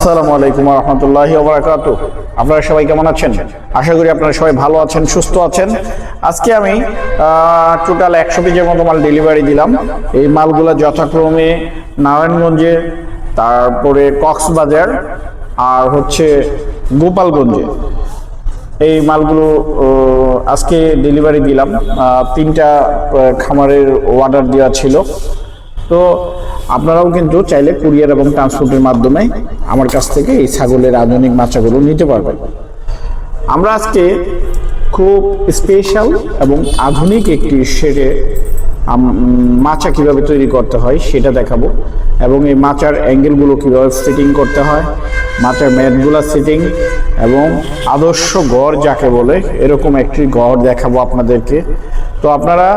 আসসালামু আলাইকুম ওয়া রাহমাতুল্লাহি ওয়া বারাকাতুহু। আপনারা সবাই কেমন আছেন? আশা করি আপনারা সবাই ভালো আছেন, সুস্থ আছেন। আজকে আমি টোটাল 100 পিসের মতো মাল ডেলিভারি দিলাম। এই মালগুলো যথাক্রমে নারায়ণগঞ্জে, তারপরে কক্সবাজার আর হচ্ছে গোপালগঞ্জে এই মালগুলো আজকে ডেলিভারি দিলাম। 3টা খামারের অর্ডার দেওয়া ছিল। তো আপনারাও কিন্তু চাইলে কুরিয়ার এবং ট্রান্সপোর্টের মাধ্যমে আমার কাছ থেকে এই ছাগলের আধুনিক মাচাগুলো নিতে পারবেন। আমরা আজকে খুব স্পেশাল এবং আধুনিক একটি শেডে মাচা কিভাবে তৈরি করতে হয় সেটা দেখাবো, এবং এই মাচার অ্যাঙ্গেলগুলো কিভাবে ফিটিং করতে হয়, মাচার ম্যাটগুলো সেটিং এবং আদর্শ গড় যাকে বলে এরকম একটি গড় দেখাবো আপনাদেরকে। তো আপনারা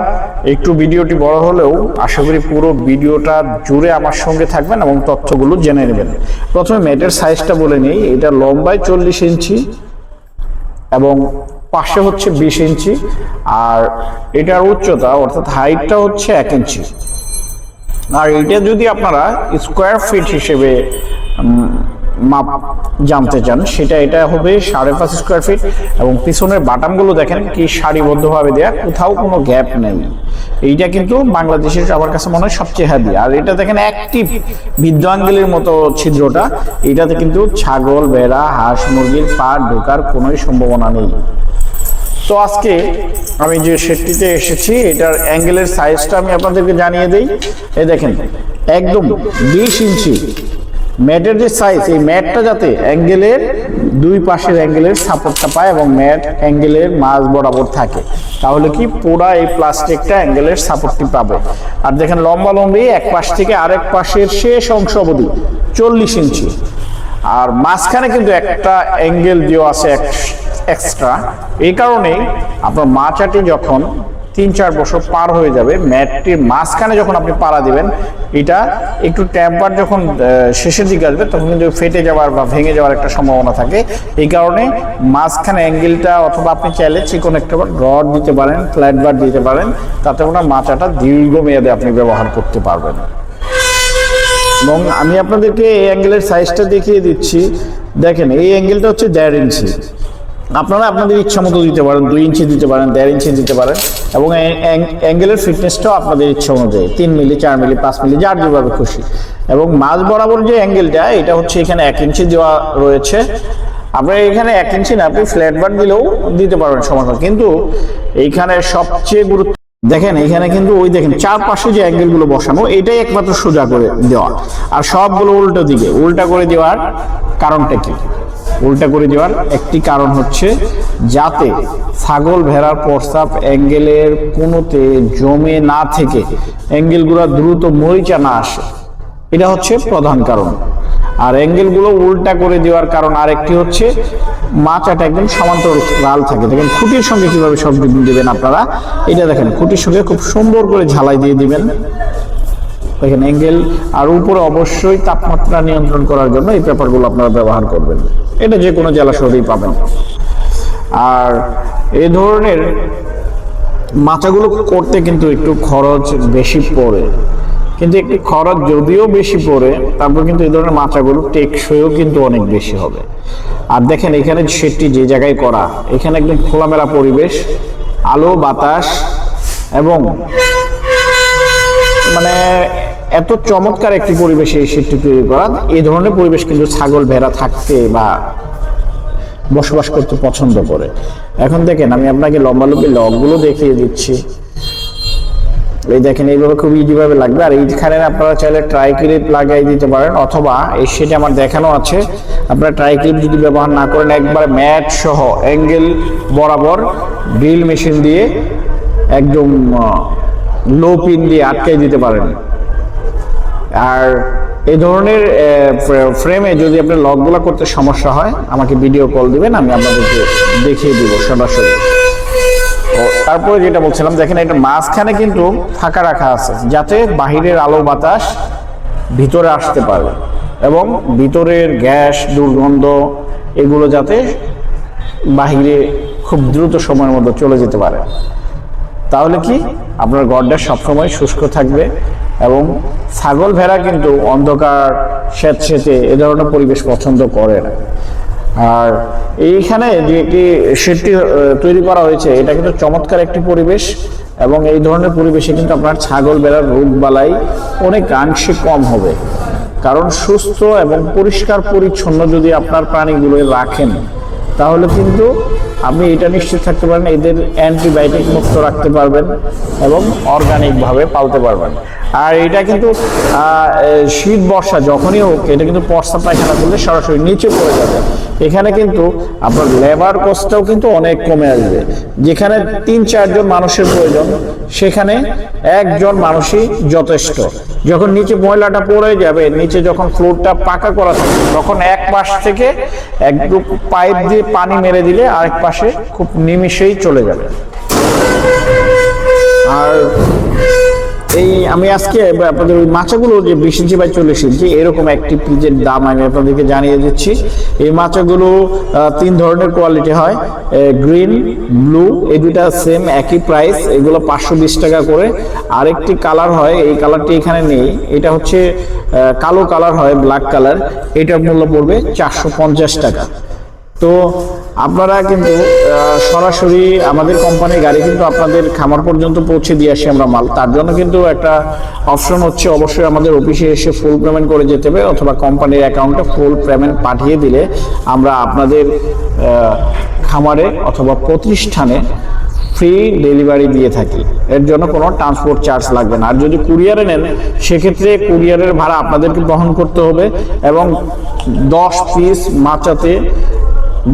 একটু ভিডিওটি বড় হলেও আশা করি পুরো ভিডিওটা জুড়ে আমার সঙ্গে থাকবেন এবং তথ্যগুলো জেনে নেবেন। প্রথমে ম্যাটের সাইজটা বলে নিই। এটা লম্বায় 40 ইঞ্চি এবং পাশে হচ্ছে 20 ইঞ্চি, আর এটার উচ্চতা অর্থাৎ হাইটটা হচ্ছে 1 ইঞ্চি। আর এটা যদি আপনারা স্কোয়ার ফিট হিসেবে মাপ জানতে চান সেটা এটা হবে 5.5 স্কোয়ার ফিট। এবং পিছনের বাটামগুলো দেখেন কি সারিবদ্ধভাবে দেয়া, কোথাও কোনো গ্যাপ নেই। এইটা কিন্তু বাংলাদেশের আমার কাছে মনে হয় সবচেয়ে হেভি। আর এটা দেখেন অ্যাক্টিভ বিদ্যাঙ্গেলের মতো ছিদ্রটা, এটাতে কিন্তু ছাগল, ভেড়া, হাঁস, মুরগির পা ঢোকার কোনো সম্ভাবনা নেই। তো আজকে আমি যে শেডটিতে এসেছি এটার অ্যাঙ্গেলের সাইজটা আমি আপনাদেরকে জানিয়ে দিই। এই দেখেন একদম 20 ইঞ্চি ম্যাটের যে সাইজ, এই ম্যাটটা যাতে অ্যাঙ্গেলের দুই পাশের অ্যাঙ্গেলের সাপোর্টটা পায় এবং ম্যাট অ্যাঙ্গেলের মাঝ বরাবর থাকে, তাহলে কি পুরা এই প্লাস্টিকটা অ্যাঙ্গেলের সাপোর্টটি পাবে। আর দেখেন লম্বা লম্বি এক পাশ থেকে আরেক পাশের শেষ অংশ অবধি 40 ইঞ্চি। আর মাঝখানে কিন্তু একটা অ্যাঙ্গেল দেওয়া আছে এক্সট্রা। এই কারণেই আপনার মাচাটি যখন 3-4 বছর পার হয়ে যাবে, ম্যাটটির মাঝখানে যখন আপনি পাড়া দিবেন, এটা একটু টেম্পার যখন শেষের দিকে আসবে তখন কিন্তু ফেটে যাওয়ার বা ভেঙে যাওয়ার একটা সম্ভাবনা থাকে। এই কারণে মাঝখানে অ্যাঙ্গেলটা, অথবা আপনি চাইলে চিকন একটা রড দিতে পারেন, ফ্ল্যাট বার দিতে পারেন, তাতে আপনার মাচাটা দীর্ঘমেয়াদে আপনি ব্যবহার করতে পারবেন। এবং আমি আপনাদেরকে এই অ্যাঙ্গেলের সাইজটা দেখিয়ে দিচ্ছি। দেখেন এই অ্যাঙ্গেলটা হচ্ছে 1.5 ইঞ্চি। আপনারা আপনাদের ইচ্ছা মতো দিতে পারেন, 2 ইঞ্চি দিতে পারেন, 1.5 ইঞ্চি দিতে পারেন। এবং অ্যাঙ্গেলের ফিটনেসটাও আপনাদের ইচ্ছা অনুযায়ী 3 মিলি, 4 মিলি, 5 মিলি, যার যেভাবে খুশি। এবং মাঝ বরাবর যে অ্যাঙ্গেলটা, এটা হচ্ছে এখানে 1 ইঞ্চি দেওয়া রয়েছে। আপনার এখানে 1 ইঞ্চি না, আপনি ফ্ল্যাট বার দিলেও দিতে পারবেন সমস্যা। কিন্তু এইখানে সবচেয়ে গুরুত্ব দেখেন, এখানে কিন্তু ওই দেখেন চারপাশে যে অ্যাঙ্গেলগুলো বসানো, এটাই একমাত্র সোজা করে দেওয়া। আর সবগুলো উল্টো দিকে। উল্টা করে দেওয়ার কারণটা কি? উল্টা করে দেওয়ার একটি কারণ হচ্ছে যাতে ছাগল ভেড়ার প্রস্রাব অ্যাঙ্গেলের কোনোতে জমে না থেকে অ্যাঙ্গেলগুলো দ্রুত মরিচা না আসে, এটা হচ্ছে প্রধান কারণ। আর অ্যাঙ্গেলগুলো উল্টা করে দেওয়ার কারণ আরেকটি হচ্ছে মাচাটা একদম সমান্তরাল থাকে। দেখেন খুঁটির সঙ্গে কিভাবে সব দিবেন আপনারা, এটা দেখেন খুঁটির সঙ্গে খুব সুন্দর করে ঝালাই দিয়ে দিবেন এখানে অ্যাঙ্গেল। আর উপরে অবশ্যই তাপমাত্রা নিয়ন্ত্রণ করার জন্য এই পেপারগুলো আপনারা ব্যবহার করবেন। এটা যে কোনো জেলা শহরেই পাবেন। আর এই ধরনের মাচাগুলো করতে কিন্তু একটু খরচ বেশি পড়ে, কিন্তু একটু খরচ যদিও বেশি পড়ে, তারপর কিন্তু এই ধরনের মাচাগুলো টেকসইও কিন্তু অনেক বেশি হবে। আর দেখেন এখানে শেডটি যে জায়গায় করা, এখানে একদম খোলামেলা পরিবেশ, আলো বাতাস এবং মানে এত চমৎকার একটি পরিবেশে এই শেডটি তৈরি করা। এই ধরনের পরিবেশ কিন্তু ছাগল ভেড়া থাকতে বা বসবাস করতে পছন্দ করে। এখন দেখেন আমি আপনাকে লম্বালম্বি লকগুলো দেখিয়ে দিচ্ছি। এই দেখেন এইভাবে খুব ইজিভাবে লাগবে। আর এইখানে আপনারা চাইলে ট্রাই ক্লিপ লাগাই দিতে পারেন, অথবা এই সেটে আমার দেখানো আছে আপনারা ট্রাই ক্লিপ যদি ব্যবহার না করেন, একবার ম্যাট সহ অ্যাঙ্গেল বরাবর ড্রিল মেশিন দিয়ে একদম লো পিন দিয়ে আটকাই দিতে পারেন। আর এই ধরনের ফ্রেমে যদি আপনার লকগুলো করতে সমস্যা হয়, আমাকে ভিডিও কল দিবেন, আমি আপনাদেরকে দেখিয়ে দিব সরাসরি। তারপরে যেটা বলছিলাম, দেখেন এটা মাঝখানে কিন্তু ফাঁকা রাখা আছে যাতে বাহিরের আলো বাতাস ভিতরে আসতে পারে এবং ভিতরের গ্যাস, দুর্গন্ধ এগুলো যাতে বাহিরে খুব দ্রুত সময়ের মধ্যে চলে যেতে পারে। তাহলে কি আপনার ঘরটা সবসময় শুষ্ক থাকবে এবং ছাগল ভেড়া কিন্তু অন্ধকার স্যাঁতসেঁতে এ ধরনের পরিবেশ পছন্দ করে না। আর এইখানে যে শেডটি তৈরি করা হয়েছে এটা কিন্তু চমৎকার একটি পরিবেশ, এবং এই ধরনের পরিবেশে কিন্তু আপনার ছাগল ভেড়ার রোগ বালাই অনেকাংশে কম হবে। কারণ সুস্থ এবং পরিষ্কার পরিচ্ছন্ন যদি আপনার প্রাণীগুলো রাখেন তাহলে কিন্তু আপনি এটা নিশ্চিত থাকতে পারেন এদের অ্যান্টিবায়োটিক মুক্ত রাখতে পারবেন এবং অর্গানিকভাবে পালতে পারবেন। আর এটা কিন্তু শীত বর্ষা যখনই হোক এটা কিন্তু প্রস্রাব পায়খানা করলে সরাসরি নিচে পড়ে যাবে। এখানে কিন্তু আপনার লেবার কস্টটাও কিন্তু অনেক কমে আসবে। যেখানে 3-4 জন মানুষের প্রয়োজন সেখানে একজন মানুষই যথেষ্ট। যখন নিচে ময়লাটা পড়ে যাবে, নিচে যখন ফ্লোরটা পাকা করা থাকে তখন এক পাশ থেকে একটু পাইপ দিয়ে পানি মেরে দিলে আরেক পাশে খুব নিমিষেই চলে যাবে। আর এই আমি আজকে আপনাদের ওই মাচাগুলো যে 20 ইঞ্চি বাই 40 ইঞ্চি এরকম একটি পিজের দাম আমি আপনাদেরকে জানিয়ে দিচ্ছি। এই মাচাগুলো 3 ধরনের কোয়ালিটি হয়, গ্রিন, ব্লু, এই দুইটা সেম একই প্রাইস, এগুলো 520 টাকা করে। আরেকটি কালার হয়, এই কালারটি এখানে নেই, এটা হচ্ছে কালো কালার হয়, ব্ল্যাক কালার, এটার মূল্য পড়বে 450 টাকা। তো আপনারা কিন্তু সরাসরি আমাদের কোম্পানির গাড়ি কিন্তু আপনাদের খামার পর্যন্ত পৌঁছে দিয়ে আসি আমরা মাল। তার জন্য কিন্তু একটা অপশন হচ্ছে অবশ্যই আমাদের অফিসে এসে ফুল পেমেন্ট করে যেতে হবে, অথবা কোম্পানির অ্যাকাউন্টে ফুল পেমেন্ট পাঠিয়ে দিলে আমরা আপনাদের খামারে অথবা প্রতিষ্ঠানে ফ্রি ডেলিভারি দিয়ে থাকি। এর জন্য কোনো ট্রান্সপোর্ট চার্জ লাগবে না। আর যদি কুরিয়ারে নেন সেক্ষেত্রে কুরিয়ারের ভাড়া আপনাদেরকে বহন করতে হবে, এবং 10 পিস মাচাতে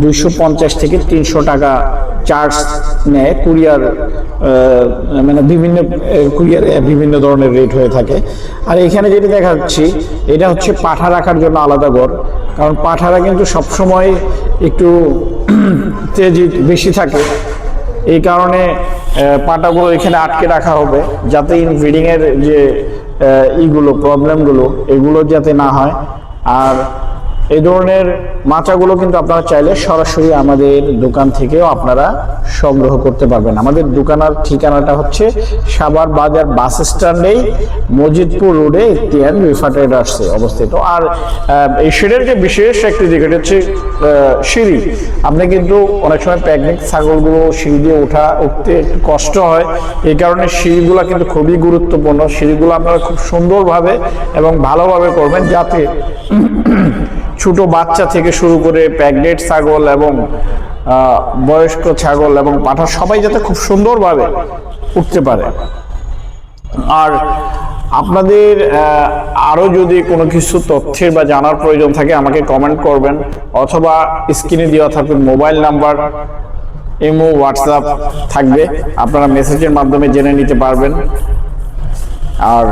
250 থেকে 300 টাকা চার্জ নেয় কুরিয়ার। মানে বিভিন্ন কুরিয়ারে বিভিন্ন ধরনের রেট হয়ে থাকে। আর এখানে যেটা দেখাচ্ছি এটা হচ্ছে পাঠা রাখার জন্য আলাদা ঘর, কারণ পাঠারা কিন্তু সবসময় একটু তেজি বেশি থাকে, এই কারণে পাটাগুলো এখানে আটকে রাখা হবে যাতে ইনব্রিডিং এর যে প্রবলেমগুলো এগুলো যাতে না হয়। আর এই ধরনের মাচাগুলো কিন্তু আপনারা চাইলে সরাসরি আমাদের দোকান থেকেও আপনারা সংগ্রহ করতে পারবেন। আমাদের দোকানের ঠিকানাটা হচ্ছে সাভার বাজার বাস স্ট্যান্ডেই মজিদপুর রোডে ইতিহান রিফা ট্রেডার্সে অবস্থিত। আর এই শেডের যে বিশেষ একটি দিক এটা হচ্ছে সিঁড়ি। আপনি কিন্তু অনেক সময় প্রেগনেন্ট ছাগলগুলো সিঁড়ি দিয়ে উঠতে একটু কষ্ট হয়, এই কারণে সিঁড়িগুলো কিন্তু খুবই গুরুত্বপূর্ণ। সিঁড়িগুলো আপনারা খুব সুন্দরভাবে এবং ভালোভাবে করবেন যাতে ছোট বাচ্চা থেকে শুরু করে প্রেগনেন্ট ছাগল এবং বয়স্ক ছাগল এবং পাঠা সবাই যাতে খুব সুন্দরভাবে উঠতে পারে। আর আপনাদের আরো যদি কোনো কিছু তথ্যের বা জানার প্রয়োজন থাকে আমাকে কমেন্ট করবেন, অথবা স্ক্রিনে দেওয়া থাকবে মোবাইল নাম্বার, ইমো, হোয়াটসঅ্যাপ থাকবে, আপনারা মেসেজের মাধ্যমে জেনে নিতে পারবেন। আর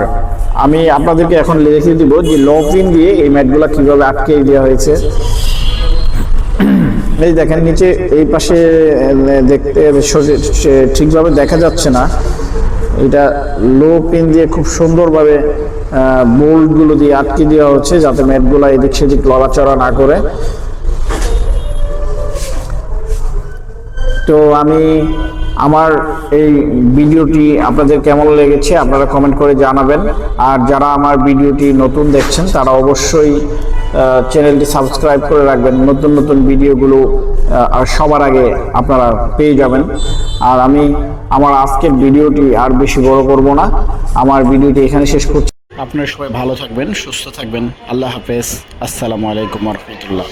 আমি আপনাদেরকে এখন লিখে দিব যে লো পিন দিয়ে এই ম্যাটগুলো কিভাবে আটকে দেওয়া হয়েছে। এই দেখেন নিচে এই পাশে দেখতে ঠিকভাবে দেখা যাচ্ছে না, এটা লো পিন দিয়ে খুব সুন্দরভাবে বোল্টগুলো দিয়ে আটকে দেওয়া হচ্ছে যাতে ম্যাটগুলো এদিক সেদিক লড়াচড়া না করে। তো আমি আমার এই ভিডিওটি আপনাদের কেমন লেগেছে আপনারা কমেন্ট করে জানাবেন। আর যারা আমার ভিডিওটি নতুন দেখছেন তারা অবশ্যই চ্যানেলটি সাবস্ক্রাইব করে রাখবেন, নতুন নতুন ভিডিওগুলো আর সবার আগে আপনারা পেয়ে যাবেন। আর আমি আমার আজকের ভিডিওটি আর বেশি বড় করব না, আমার ভিডিওটি এখানে শেষ করছি। আপনারা সবাই ভালো থাকবেন, সুস্থ থাকবেন। আল্লাহ হাফেজ। আসসালামু আলাইকুম ওয়া রাহমাতুল্লাহ।